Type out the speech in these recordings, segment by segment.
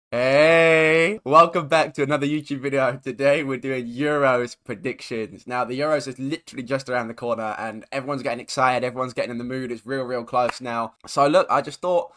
Hey, welcome back to another YouTube video. Today we're doing Euros predictions. Now the Euros is literally just around the corner and everyone's getting excited, everyone's getting in the mood. It's real close now. So look, I just thought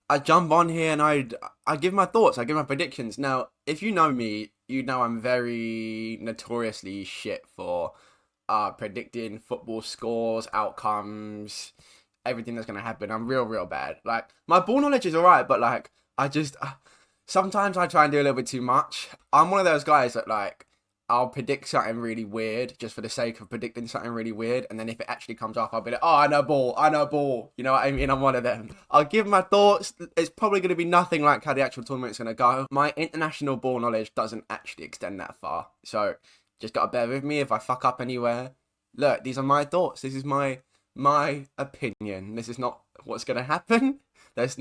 I'd jump on here and I give my thoughts, I give my predictions. Now, if you know me, you know I'm very notoriously shit for predicting football scores, outcomes, everything that's gonna happen. I'm real bad. Like my ball knowledge is alright, but like I just sometimes I try and do a little bit too much. I'm one of those guys that like I'll predict something really weird just for the sake of predicting something really weird, and then if it actually comes off, I'll be like, "Oh, I know ball." You know what I mean? I'm one of them. I'll give my thoughts. It's probably going to be nothing like how the actual tournament's going to go. My international ball knowledge doesn't actually extend that far, so just gotta bear with me if I fuck up anywhere. Look, these are my thoughts. This is my opinion. This is not what's going to happen. There's,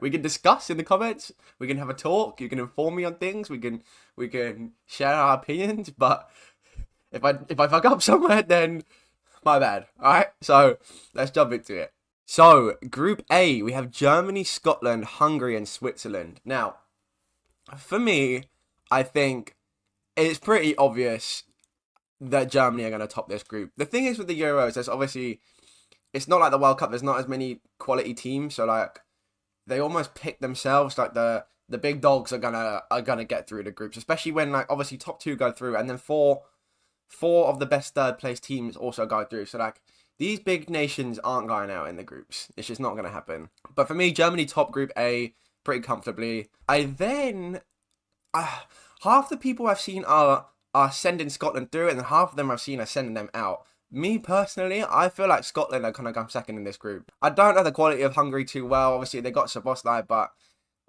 we can discuss in the comments. We can have a talk. You can inform me on things. We can share our opinions. But if I fuck up somewhere, then my bad. All right. So let's jump into it. So Group A, we have Germany, Scotland, Hungary, and Switzerland. Now, for me, I think it's pretty obvious that Germany are going to top this group. The thing is with the Euros, there's obviously it's not like the World Cup. There's not as many quality teams, so like they almost pick themselves. Like the big dogs are gonna get through the groups, especially when like obviously top two go through, and then four of the best third place teams also go through. So like these big nations aren't going out in the groups. It's just not gonna happen. But for me, Germany top Group A pretty comfortably. I then half the people I've seen are sending Scotland through, and half of them I've seen are sending them out. Me personally, I feel like Scotland are gonna come second in this group. I don't know the quality of Hungary too well. Obviously, they got Szoboszlai, but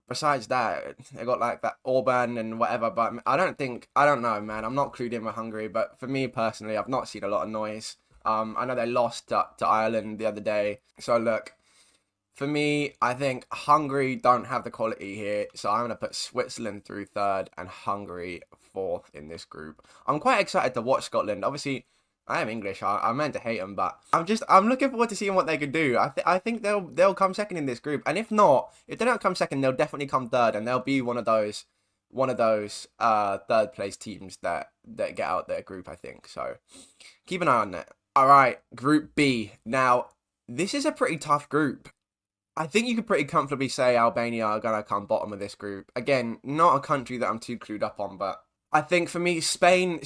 besides that, they got like that Orban and whatever. But I don't know, man. I'm not clued in with Hungary, but for me personally, I've not seen a lot of noise. I know they lost to Ireland the other day. So look, for me, I think Hungary don't have the quality here, so I'm going to put Switzerland through third and Hungary fourth in this group. I'm quite excited to watch Scotland. Obviously, I am English. I meant to hate them, but I'm looking forward to seeing what they can do. I think they'll come second in this group, and if not, if they don't come second, they'll definitely come third, and they'll be one of those third place teams that get out their group. I think so. Keep an eye on that. All right, Group B. Now, this is a pretty tough group. I think you could pretty comfortably say Albania are gonna come bottom of this group. Again, not a country that I'm too clued up on, but I think for me, Spain.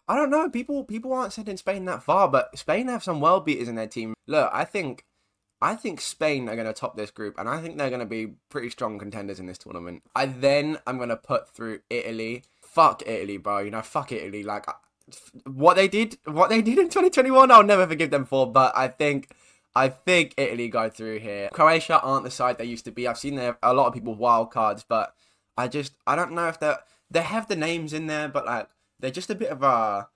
I don't know. People aren't sending Spain that far, but Spain have some world beaters in their team. Look, I think Spain are gonna top this group, and I think they're gonna be pretty strong contenders in this tournament. I'm gonna put through Italy. Fuck Italy, bro. You know, fuck Italy. Like what they did in 2021, I'll never forgive them for. But I think Italy go through here. Croatia aren't the side they used to be. I've seen a lot of people wild cards, but I don't know if they have the names in there, but like they're just a bit of a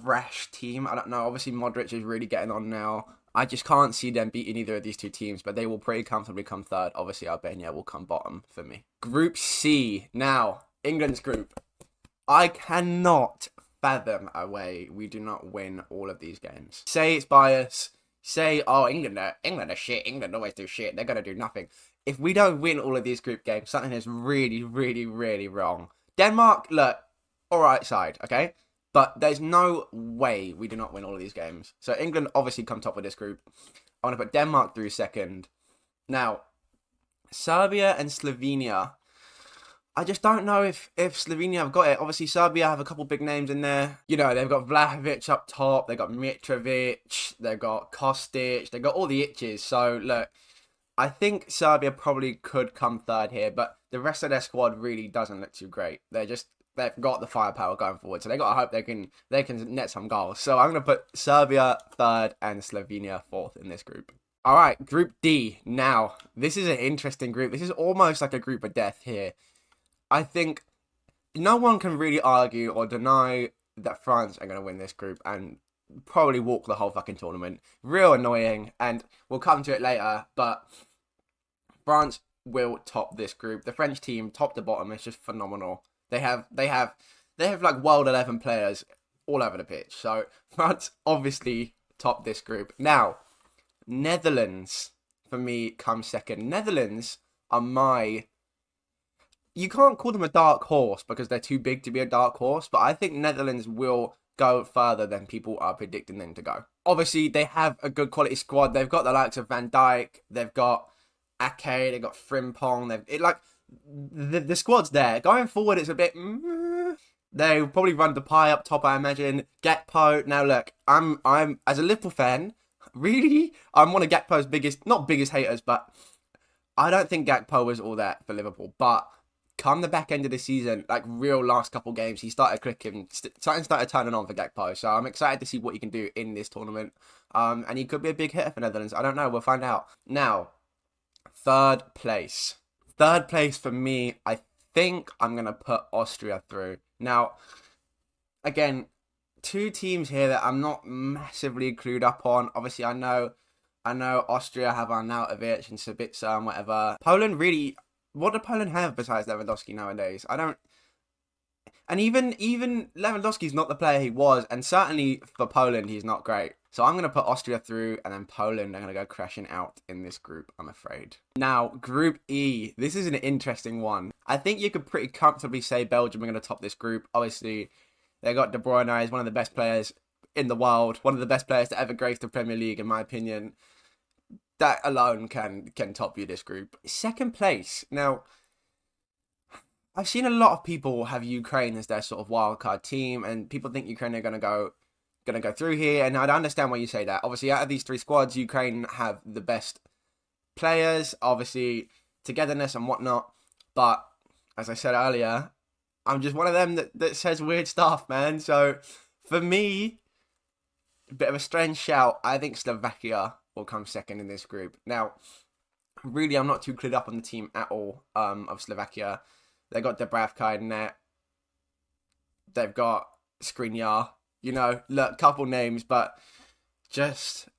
rash team. I don't know. Obviously, Modric is really getting on now. I just can't see them beating either of these two teams, but they will pretty comfortably come third. Obviously, Albania will come bottom for me. Group C. Now, England's group. I cannot fathom a way we do not win all of these games. Say it's bias. Say, oh, England are shit. England always do shit. They're gonna do nothing. If we don't win all of these group games, something is really wrong. Denmark, look, all right side, okay, but there's no way we do not win all of these games. So England obviously come top of this group. I want to put Denmark through second. Now, Serbia and Slovenia. I just don't know if Slovenia have got it. Obviously, Serbia have a couple big names in there. You know, they've got Vlahovic up top. They've got Mitrovic. They've got Kostic. They've got all the itches. So, look, I think Serbia probably could come third here, but the rest of their squad really doesn't look too great. They've got the firepower going forward, so they got to hope they can net some goals. So I'm gonna put Serbia third and Slovenia fourth in this group. All right, Group D. Now, this is an interesting group. This is almost like a group of death here. I think no one can really argue or deny that France are going to win this group and probably walk the whole fucking tournament. Real annoying, and we'll come to it later, but France will top this group. The French team, top to bottom, is just phenomenal. They have like world 11 players all over the pitch. So France obviously top this group. Now, Netherlands for me comes second. Netherlands are my you can't call them a dark horse because they're too big to be a dark horse, but I think Netherlands will go further than people are predicting them to go. Obviously, they have a good quality squad. They've got the likes of Van Dijk, they've got Ake, they've got Frimpong. The squad's there. Going forward, it's a bit. They'll probably run Depay up top, I imagine. Gakpo. Now look, I'm as a Liverpool fan, really, I'm one of Gakpo's not biggest haters, but I don't think Gakpo was all that for Liverpool. But come the back end of the season, like real last couple games, he started clicking, something started turning on for Gakpo. So I'm excited to see what he can do in this tournament. And he could be a big hitter for Netherlands. I don't know. We'll find out. Now, third place. Third place for me, I think I'm going to put Austria through. Now, again, two teams here that I'm not massively clued up on. Obviously, I know Austria have Arnautovic and Sabitzer and whatever. Poland really, what do Poland have besides Lewandowski nowadays? I don't. And even Lewandowski's not the player he was, and certainly for Poland, he's not great. So I'm going to put Austria through, and then Poland are going to go crashing out in this group, I'm afraid. Now, Group E. This is an interesting one. I think you could pretty comfortably say Belgium are going to top this group. Obviously, they got De Bruyne, he's one of the best players in the world, one of the best players to ever grace the Premier League, in my opinion. That alone can top you this group. Second place. Now, I've seen a lot of people have Ukraine as their sort of wildcard team, and people think Ukraine are gonna go through here. And I'd understand why you say that. Obviously, out of these three squads, Ukraine have the best players, obviously togetherness and whatnot. But as I said earlier, I'm just one of them that says weird stuff, man. So for me, a bit of a strange shout. I think Slovakia will come second in this group. Now, really, I'm not too clued up on the team at all of Slovakia. They got Dubravka in there. They've got Skriniar. You know, look, couple names, but just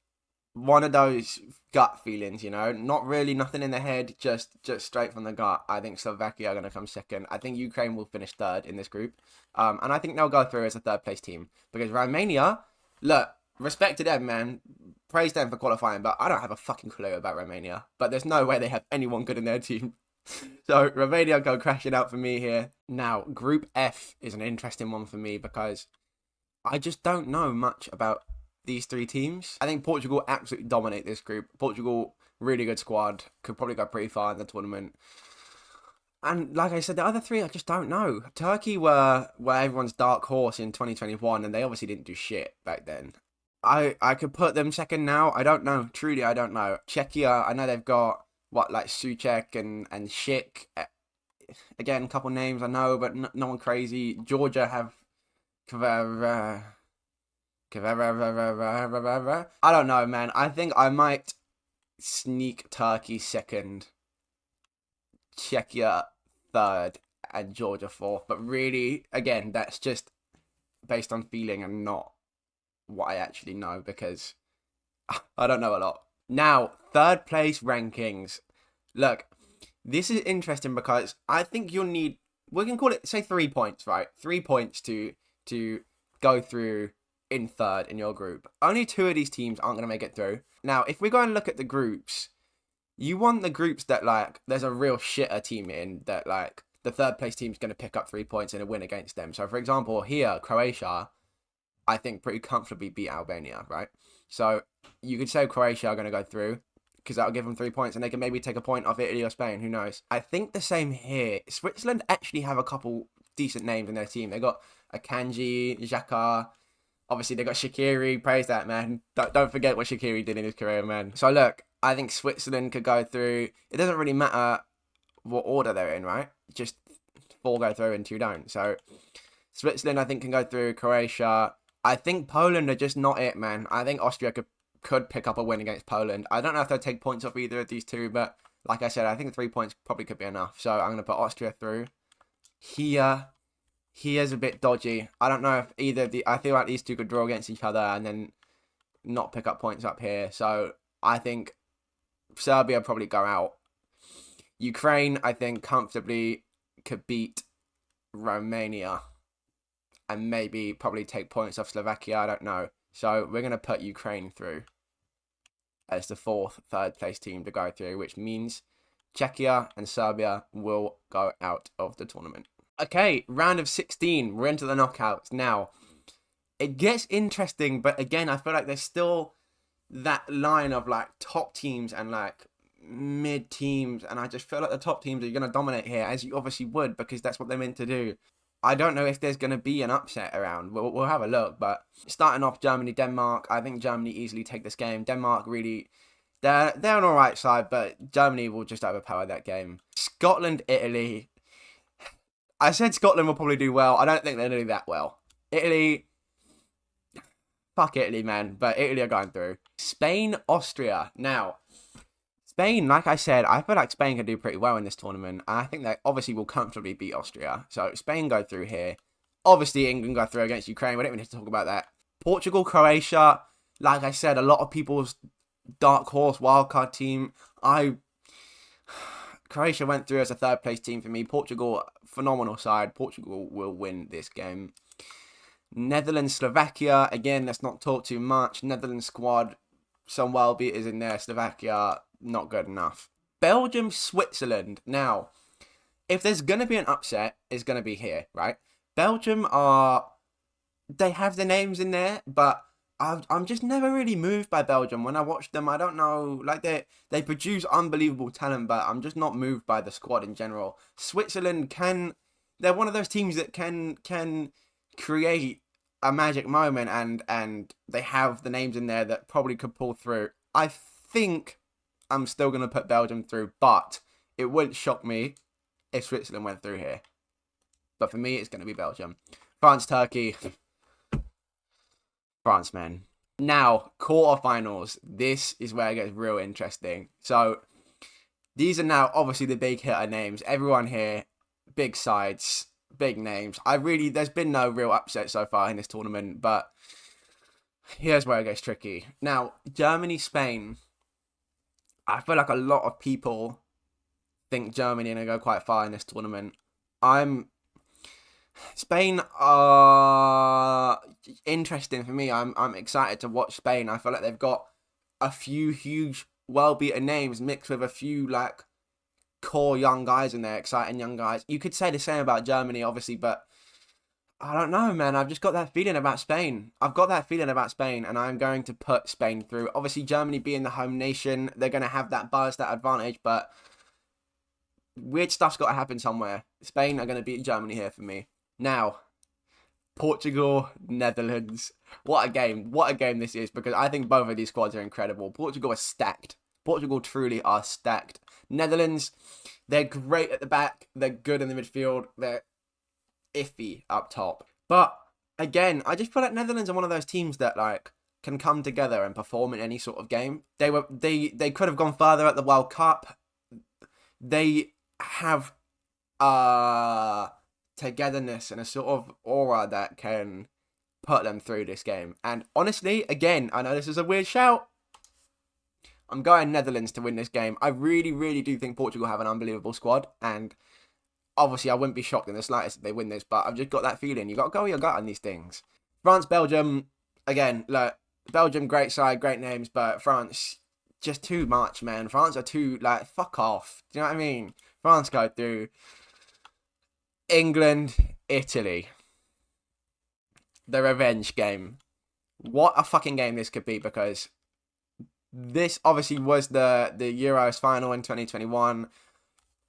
one of those gut feelings, you know. Not really nothing in the head, just straight from the gut. I think Slovakia are going to come second. I think Ukraine will finish third in this group. And I think they'll go through as a third place team. Because Romania, look, respect to them, man. Praise them for qualifying, but I don't have a fucking clue about Romania. But there's no way they have anyone good in their team. So Romania go crashing out for me here. Now, Group F is an interesting one for me because I just don't know much about these three teams. I think Portugal absolutely dominate this group. Portugal, really good squad. Could probably go pretty far in the tournament. And like I said, the other three, I just don't know. Turkey were everyone's dark horse in 2021, and they obviously didn't do shit back then. I could put them second now. I don't know. Truly, I don't know. Czechia, I know they've got like Suchek and Schick. Again, a couple names I know, but no one crazy. Georgia have I don't know, man. I think I might sneak Turkey second, Czechia third, and Georgia fourth. But really, again, that's just based on feeling and not what I actually know because I don't know a lot. Now, third place rankings. Look, this is interesting because I think you'll need, we can call it, say 3 points, right? 3 points to go through in third in your group. Only 2 of these teams aren't going to make it through. Now, if we go and look at the groups, you want the groups that, like, there's a real shitter team in that, like, the third place team's going to pick up 3 points in a win against them. So, for example, here, Croatia, I think pretty comfortably beat Albania, right? So, you could say Croatia are going to go through because that'll give them 3 points and they can maybe take a point off Italy or Spain. Who knows? I think the same here. Switzerland actually have a couple decent names in their team. They got Akanji, Xhaka. Obviously, they got Shaqiri. Praise that, man. Don't forget what Shaqiri did in his career, man. So, look, I think Switzerland could go through. It doesn't really matter what order they're in, right? Just 4 go through and 2 don't. So, Switzerland, I think, can go through. Croatia. I think Poland are just not it, man. I think Austria could pick up a win against Poland. I don't know if they'll take points off either of these two, but like I said, I think 3 points probably could be enough. So I'm going to put Austria through. Here's a bit dodgy. I don't know if either of I feel like these two could draw against each other and then not pick up points up here. So I think Serbia probably go out. Ukraine, I think, comfortably could beat Romania and maybe probably take points off Slovakia. I don't know. So we're going to put Ukraine through as the third place team to go through, which means Czechia and Serbia will go out of the tournament. Okay, round of 16. We're into the knockouts now. It gets interesting, but again, I feel like there's still that line of like top teams and like mid teams, and I just feel like the top teams are going to dominate here, as you obviously would, because that's what they're meant to do. I don't know if there's going to be an upset around. We'll have a look, but starting off Germany, Denmark, I think Germany easily take this game. Denmark really, they're an alright side, but Germany will just overpower that game. Scotland, Italy. I said Scotland will probably do well. I don't think they're going to do that well. Italy, fuck Italy, man, but Italy are going through. Spain, Austria. Now, Spain, like I said, I feel like Spain can do pretty well in this tournament. I think they obviously will comfortably beat Austria. So Spain go through here. Obviously, England go through against Ukraine. We don't even need to talk about that. Portugal, Croatia. Like I said, a lot of people's dark horse wildcard team. Croatia went through as a third place team for me. Portugal, phenomenal side. Portugal will win this game. Netherlands, Slovakia. Again, let's not talk too much. Netherlands squad, some well beaters in there. Slovakia, not good enough. Belgium, Switzerland. Now, if there's going to be an upset, it's going to be here, right? Belgium they have the names in there, but I'm just never really moved by Belgium. When I watch them, I don't know, like they produce unbelievable talent, but I'm just not moved by the squad in general. Switzerland they're one of those teams that can create a magic moment, and they have the names in there that probably could pull through. I think I'm still going to put Belgium through, but it wouldn't shock me if Switzerland went through here. But for me, it's going to be Belgium. France, Turkey. France, man. Now, quarterfinals. This is where it gets real interesting. So, these are now obviously the big hitter names. Everyone here, big sides, big names. There's been no real upset so far in this tournament, but here's where it gets tricky. Now, Germany, Spain. I feel like a lot of people think Germany are going to go quite far in this tournament. Spain are interesting for me. I'm excited to watch Spain. I feel like they've got a few huge, well-beaten names mixed with a few like core young guys in there, exciting young guys. You could say the same about Germany, obviously, but I don't know, man. I've just got that feeling about Spain. And I'm going to put Spain through. Obviously, Germany being the home nation, they're going to have that buzz, that advantage, but weird stuff's got to happen somewhere. Spain are going to beat Germany here for me. Now, Portugal, Netherlands. What a game. What a game this is, because I think both of these squads are incredible. Portugal are stacked. Portugal truly are stacked. Netherlands, they're great at the back. They're good in the midfield. They're iffy up top. But again, I just feel like Netherlands are one of those teams that like can come together and perform in any sort of game. They could have gone further at the World Cup. They have togetherness and a sort of aura that can put them through this game. And honestly, again, I know this is a weird shout. I'm going Netherlands to win this game. I really, really do think Portugal have an unbelievable squad, and obviously I wouldn't be shocked in the slightest if they win this, but I've just got that feeling. You got to go with your gut on these things. France, Belgium, again, look, Belgium, great side, great names, but France, just too much, man. France are too, like, fuck off. Do you know what I mean? France go through. England, Italy. The revenge game. What a fucking game this could be, because this obviously was the Euros final in 2021.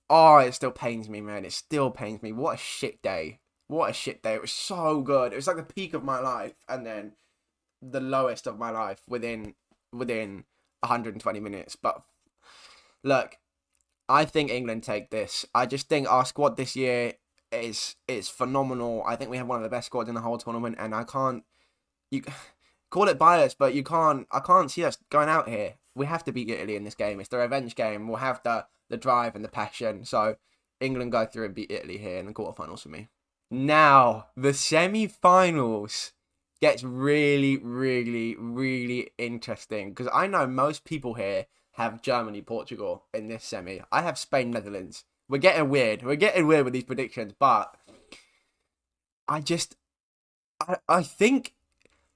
Oh, it still pains me, man. It still pains me. What a shit day. What a shit day. It was so good. It was like the peak of my life, and then the lowest of my life within 120 minutes. But look, I think England take this. I just think our squad this year is phenomenal. I think we have one of the best squads in the whole tournament, and you call it bias, but I can't see us going out here. We have to beat Italy in this game. It's the revenge game. We'll have the drive and the passion. So England go through and beat Italy here in the quarterfinals for me. Now, the semi-finals gets really, really, really interesting, because I know most people here have Germany, Portugal in this semi. I have Spain, Netherlands. We're getting weird. We're getting weird with these predictions, but I think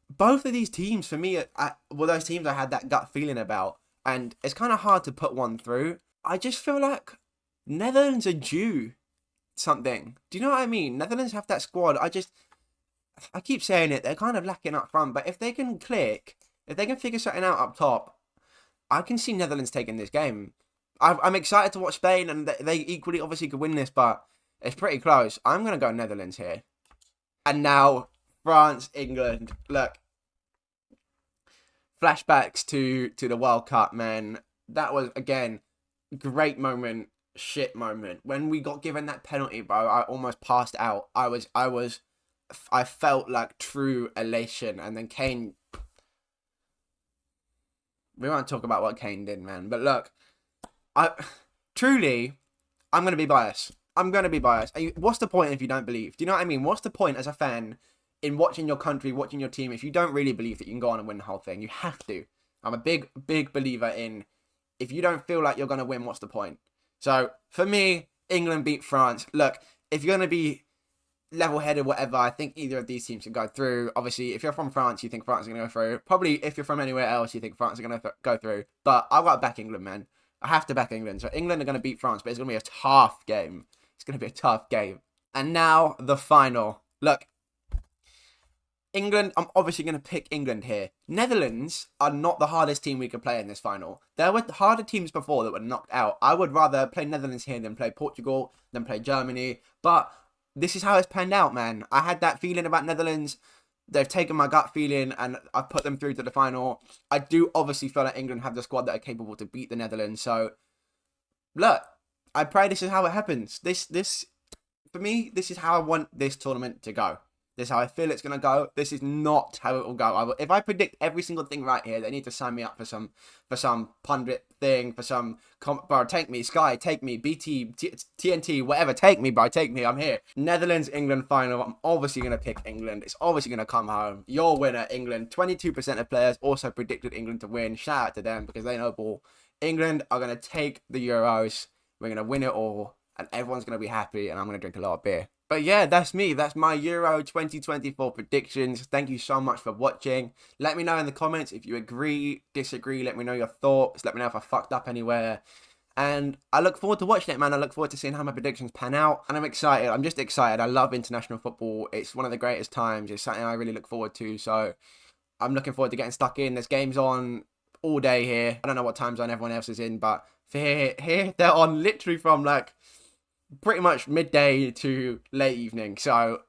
both of these teams, for me, were those teams I had that gut feeling about, and it's kind of hard to put one through. I just feel like Netherlands are due something. Do you know what I mean? Netherlands have that squad. I keep saying it. They're kind of lacking up front, but if they can click, if they can figure something out up top, I can see Netherlands taking this game. I'm excited to watch Spain, and they equally obviously could win this, but it's pretty close. I'm going to go Netherlands here. And now, France, England. Look, flashbacks to the World Cup, man. That was, again, great moment, shit moment. When we got given that penalty, bro, I almost passed out. I felt like true elation. And then Kane... We won't talk about what Kane did, man. But look, truly, I'm going to be biased. I'm going to be biased. What's the point if you don't believe? Do you know what I mean? What's the point as a fan in watching your country, watching your team, if you don't really believe that you can go on and win the whole thing? You have to. I'm a big believer in, if you don't feel like you're going to win, what's the point? So, for me, England beat France. Look, if you're going to be level-headed, whatever, I think either of these teams can go through. Obviously, if you're from France, you think France is going to go through. Probably, if you're from anywhere else, you think France are going to go through. But I've got to back England, man. I have to back England. So England are going to beat France, but it's going to be a tough game. It's going to be a tough game. And now, the final. Look, England, I'm obviously going to pick England here. Netherlands are not the hardest team we could play in this final. There were harder teams before that were knocked out. I would rather play Netherlands here than play Portugal, than play Germany. But this is how it's panned out, man. I had that feeling about Netherlands. They've taken my gut feeling and I've put them through to the final. I do obviously feel like England have the squad that are capable to beat the Netherlands. So, look, I pray this is how it happens. For me, this is how I want this tournament to go. This is how I feel it's going to go. This is not how it will go. If I predict every single thing right here, they need to sign me up for some pundit thing, for some... Bro, take me. Sky, take me. BT, TNT, whatever. Take me, bro. Take me. I'm here. Netherlands, England final. I'm obviously going to pick England. It's obviously going to come home. Your winner, England. 22% of players also predicted England to win. Shout out to them because they know ball. England are going to take the Euros. We're going to win it all. And everyone's going to be happy. And I'm going to drink a lot of beer. But yeah, that's me. That's my Euro 2024 predictions. Thank you so much for watching. Let me know in the comments if you agree, disagree. Let me know your thoughts. Let me know if I fucked up anywhere. And I look forward to watching it, man. I look forward to seeing how my predictions pan out. And I'm excited. I'm just excited. I love international football. It's one of the greatest times. It's something I really look forward to. So I'm looking forward to getting stuck in. There's games on all day here. I don't know what time zone everyone else is in. But for here they're on literally from like... pretty much midday to late evening. So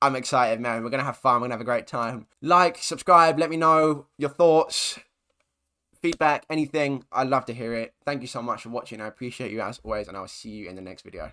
I'm excited, man. We're going to have fun. We're going to have a great time. Like, subscribe. Let me know your thoughts, feedback, anything. I'd love to hear it. Thank you so much for watching. I appreciate you as always. And I'll see you in the next video.